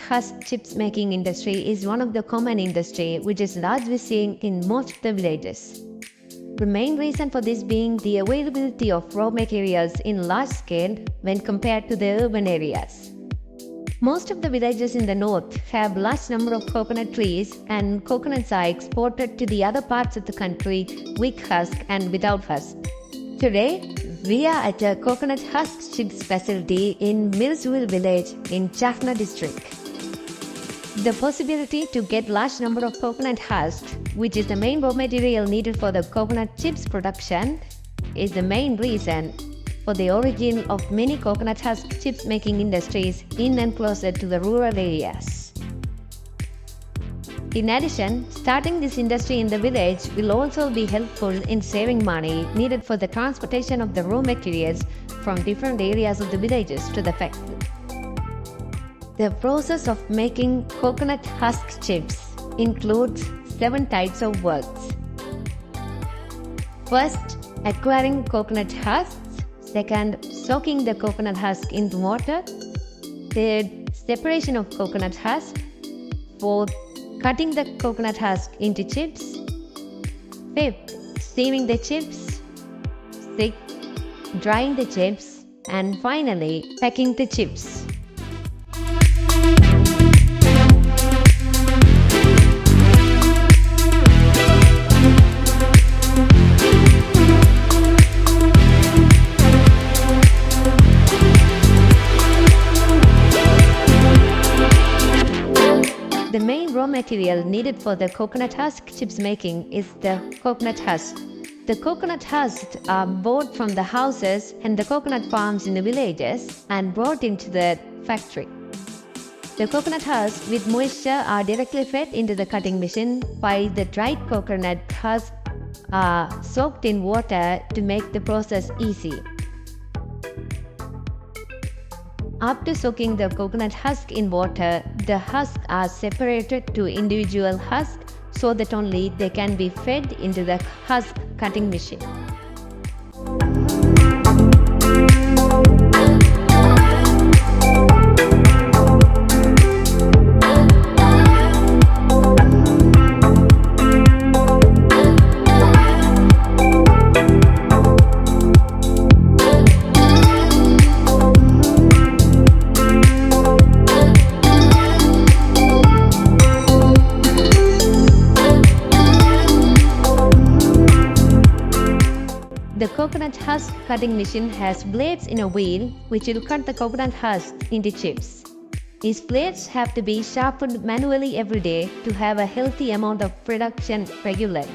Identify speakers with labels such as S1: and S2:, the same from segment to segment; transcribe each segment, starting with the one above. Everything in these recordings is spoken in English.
S1: husk chips making industry is one of the common industry which is largely seen in most of the villages. The main reason for this being the availability of raw materials in large scale when compared to the urban areas. Most of the villages in the north have large number of coconut trees, and coconuts are exported to the other parts of the country with husk and without husk. Today, we are at a coconut husk chips facility in Millsville village in Jaffna district. The possibility to get large number of coconut husks, which is the main raw material needed for the coconut chips production, is the main reason for the origin of many coconut husk chips making industries in and closer to the rural areas. In addition, starting this industry in the village will also be helpful in saving money needed for the transportation of the raw materials from different areas of the villages to the factory. The process of making coconut husk chips includes 7 types of works. First, acquiring coconut husks. Second, soaking the coconut husk in water. Third, separation of coconut husk. Fourth, cutting the coconut husk into chips. Fifth, sieving the chips. Sixth, drying the chips. And finally, packing the chips. The main raw material needed for the coconut husk chips making is the coconut husk. The coconut husks are bought from the houses and the coconut farms in the villages and brought into the factory. The coconut husks with moisture are directly fed into the cutting machine, while the dried coconut husks are soaked in water to make the process easy. After soaking the coconut husk in water, the husks are separated to individual husks so that only they can be fed into the husk cutting machine. The coconut husk cutting machine has blades in a wheel which will cut the coconut husk into chips. These blades have to be sharpened manually every day to have a healthy amount of production regularly.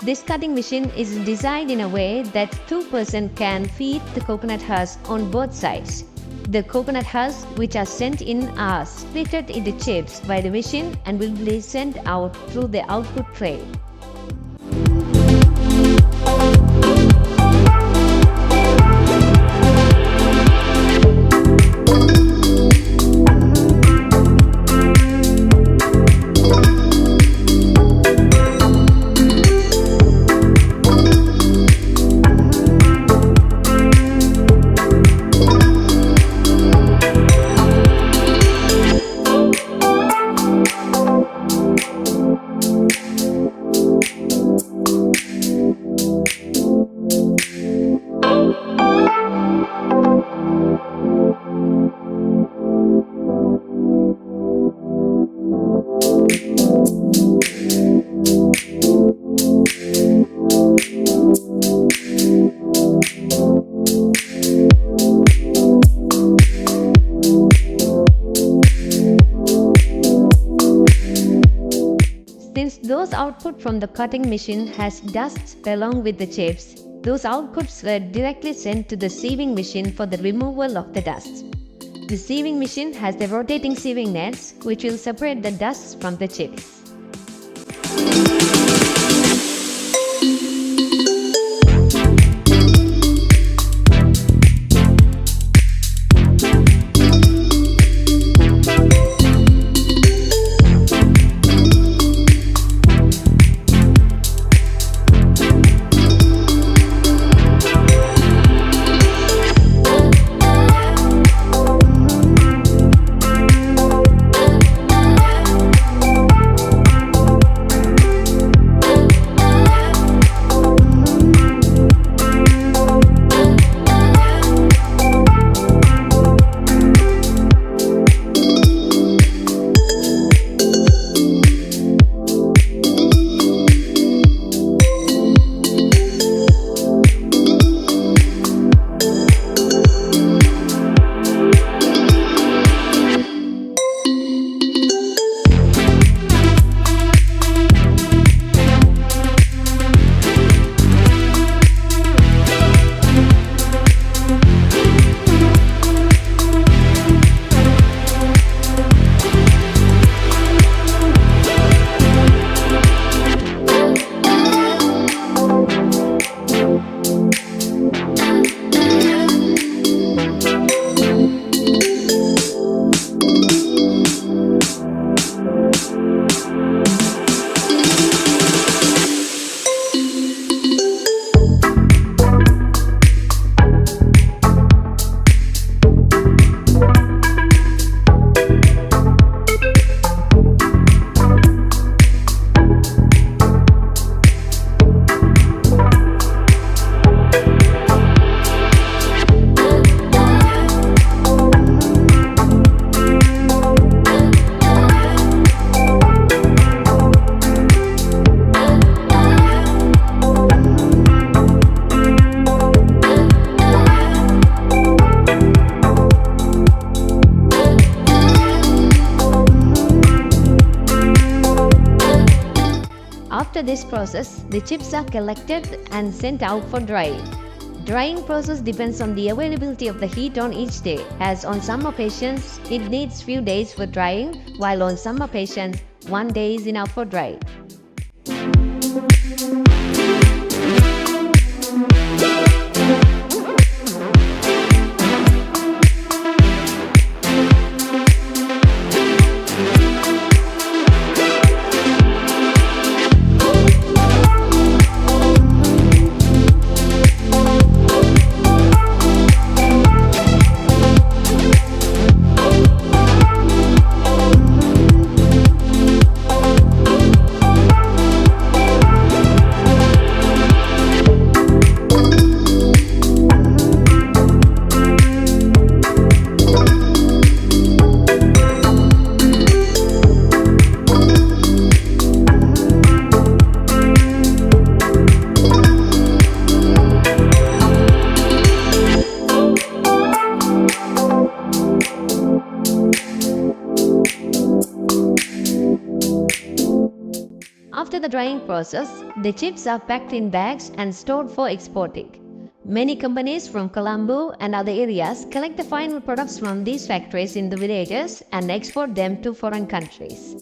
S1: This cutting machine is designed in a way that 2 persons can feed the coconut husk on both sides. The coconut husks which are sent in are splitted into chips by the machine and will be sent out through the output tray. Since those output from the cutting machine has dust along with the chips, those outputs were directly sent to the sieving machine for the removal of the dust. The sieving machine has the rotating sieving nets which will separate the dust from the chips. After this process, the chips are collected and sent out for drying. Drying process depends on the availability of the heat on each day, as on some occasions it needs few days for drying, while on some occasions 1 day is enough for drying. After the drying process, the chips are packed in bags and stored for exporting. Many companies from Colombo and other areas collect the final products from these factories in the villages and export them to foreign countries.